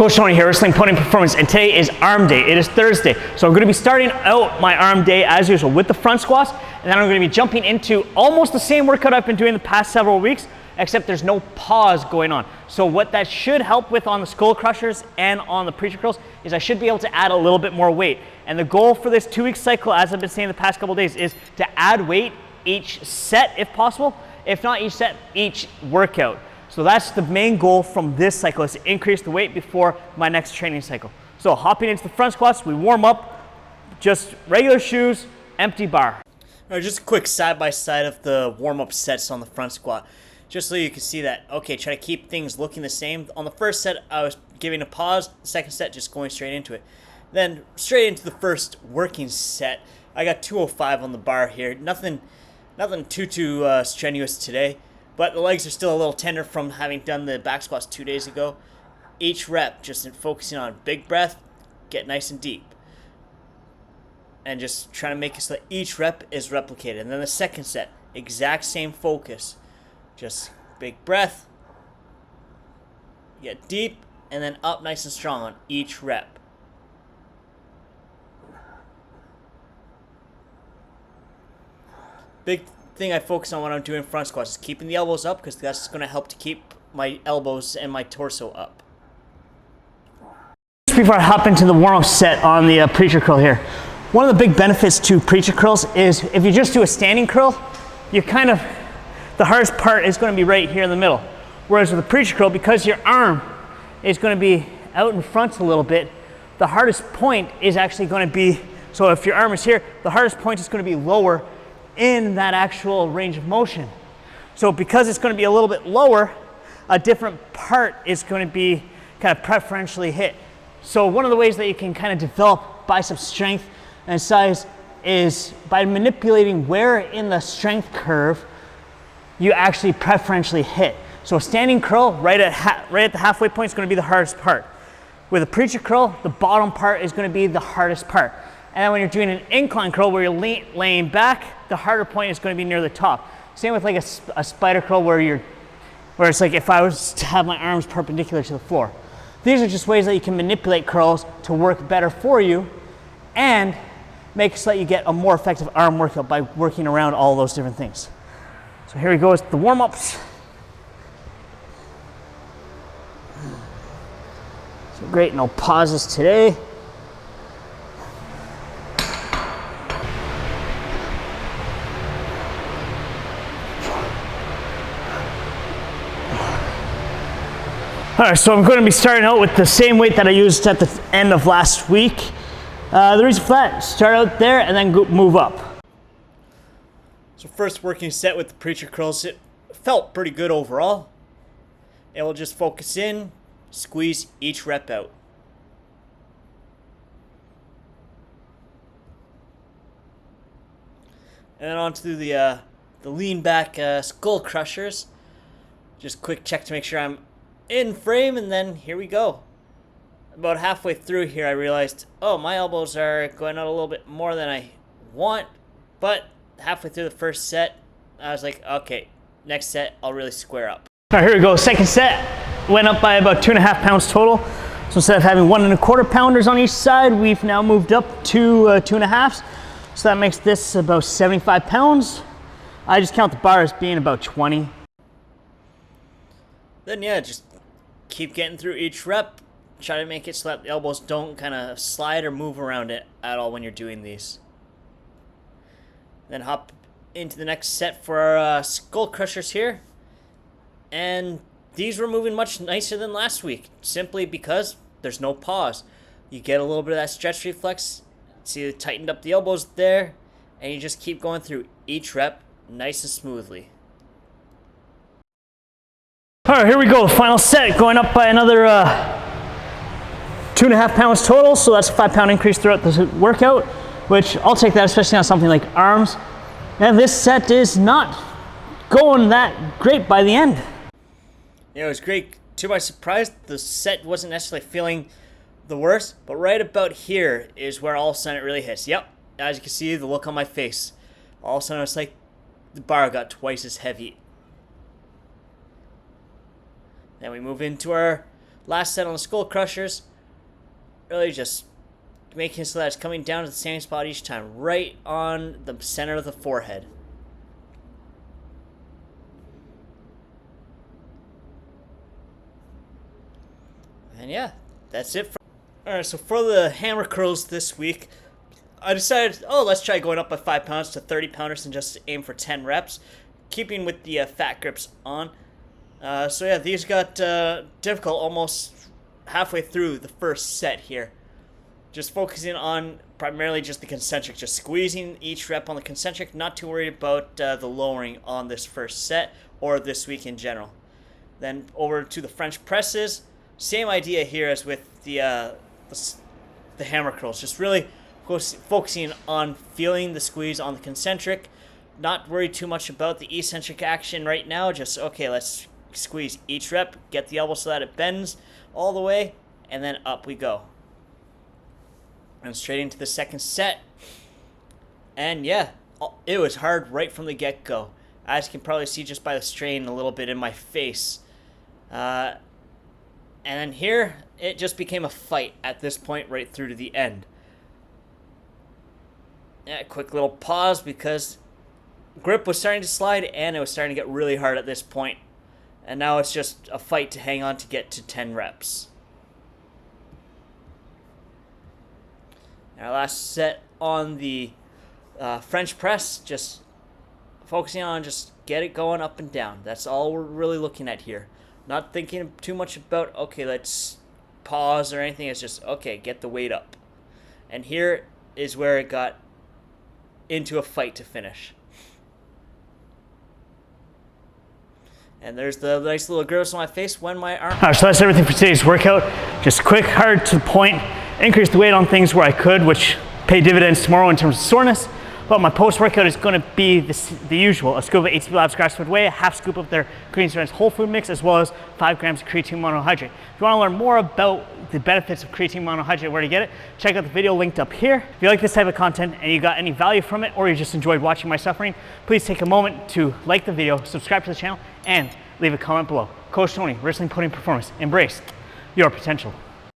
Coach Tony here, Risling Podium Performance, and today is arm day. It is Thursday, so I'm going to be starting out my arm day as usual with the front squats, and then I'm going to be jumping into almost the same workout I've been doing the past several weeks, except there's no pause going on. So what that should help with on the skull crushers and on the preacher curls is I should be able to add a little bit more weight. And the goal for this 2-week cycle, as I've been saying the past couple of days, is to add weight each set if possible, if not each set, each workout. So that's the main goal from this cycle, is to increase the weight before my next training cycle. So hopping into the front squats, we warm up, just regular shoes, empty bar. All right, just a quick side-by-side of the warm-up sets on the front squat, just so you can see that, okay, try to keep things looking the same. On the first set, I was giving a pause. The second set, just going straight into it. Then straight into the first working set, I got 205 on the bar here. Nothing too strenuous today. But the legs are still a little tender from having done the back squats 2 days ago. Each rep, just focusing on big breath, get nice and deep. And just trying to make it so that each rep is replicated. And then the second set, exact same focus. Just big breath, get deep, and then up nice and strong on each rep. Big thing I focus on when I'm doing front squats is keeping the elbows up, because that's going to help to keep my elbows and my torso up. Just before I hop into the warm-up set on the preacher curl here, one of the big benefits to preacher curls is if you just do a standing curl, the hardest part is going to be right here in the middle. Whereas with a preacher curl, because your arm is going to be out in front a little bit, the hardest point is actually going to be, so if your arm is here, the hardest point is going to be lower in that actual range of motion. So because it's going to be a little bit lower, a different part is going to be kind of preferentially hit. So one of the ways that you can kind of develop bicep strength and size is by manipulating where in the strength curve you actually preferentially hit. So a standing curl right at the halfway point is going to be the hardest part. With a preacher curl, the bottom part is going to be the hardest part. And then when you're doing an incline curl where you're laying back, the harder point is going to be near the top. Same with like a spider curl where it's like if I was to have my arms perpendicular to the floor. These are just ways that you can manipulate curls to work better for you and make it so that you get a more effective arm workout by working around all those different things. So here we go with the warm-ups. So great, no pauses today. All right, so I'm going to be starting out with the same weight that I used at the end of last week. The reason for that, start out there and then move up. So first working set with the preacher curls, it felt pretty good overall. It will just focus in, squeeze each rep out. And then on to the lean back skull crushers. Just quick check to make sure I'm in frame, and then here we go. About halfway through here I realized, oh, my elbows are going out a little bit more than I want, but halfway through the first set I was like, okay, next set I'll really square up. All right, here we go. Second set went up by about 2.5 pounds total. So instead of having 1.25 pounders on each side, we've now moved up to 2.5s. So that makes this about 75 pounds. I just count the bar as being about 20. Then yeah, just keep getting through each rep. Try to make it so that the elbows don't kind of slide or move around it at all when you're doing these. Then hop into the next set for our skull crushers here. And these were moving much nicer than last week, simply because there's no pause. You get a little bit of that stretch reflex. See, it tightened up the elbows there, and you just keep going through each rep nice and smoothly. All right, here we go. Final set, going up by another 2.5 pounds total. So that's a 5-pound increase throughout the workout, which I'll take that, especially on something like arms. And this set is not going that great by the end. Yeah, it was great. To my surprise, the set wasn't necessarily feeling the worst, but right about here is where all of a sudden it really hits. Yep, as you can see, the look on my face. All of a sudden it's like the bar got twice as heavy. Then we move into our Last set on the skull crushers, really just making it so that it's coming down to the same spot each time, right on the center of the forehead. And yeah, that's it. Alright, so for the hammer curls this week, I decided, let's try going up by 5 pounds to 30 pounders and just aim for 10 reps, keeping with the fat grips on. So yeah, these got difficult almost halfway through the first set here. Just focusing on primarily just the concentric, just squeezing each rep on the concentric, not too worried about the lowering on this first set or this week in general. Then over to the French presses, same idea here as with the hammer curls, just really focusing on feeling the squeeze on the concentric, not worried too much about the eccentric action right now, just okay, let's squeeze each rep, get the elbow so that it bends all the way, and then up we go. And straight into the second set. And yeah, it was hard right from the get-go. As you can probably see just by the strain a little bit in my face. And then here, it just became a fight at this point right through to the end. Yeah, quick little pause because grip was starting to slide and it was starting to get really hard at this point. And now it's just a fight to hang on to get to 10 reps. Our last set on the French press, just focusing on just get it going up and down. That's all we're really looking at here. Not thinking too much about, okay, let's pause or anything. It's just, okay, get the weight up. And here is where it got into a fight to finish. And there's the nice little grimace on my face when my arm... Alright, so that's everything for today's workout. Just quick, hard, to the point. Increase the weight on things where I could, which pay dividends tomorrow in terms of soreness. But my post-workout is going to be the usual. A scoop of ATP Labs grass-fed whey, a half scoop of their Green Strands whole food mix, as well as 5 grams of creatine monohydrate. If you want to learn more about the benefits of creatine monohydrate, where to get it, check out the video linked up here. If you like this type of content and you got any value from it, or you just enjoyed watching my suffering, please take a moment to like the video, subscribe to the channel, and leave a comment below. Coach Tony, Risling Podium Performance. Embrace your potential.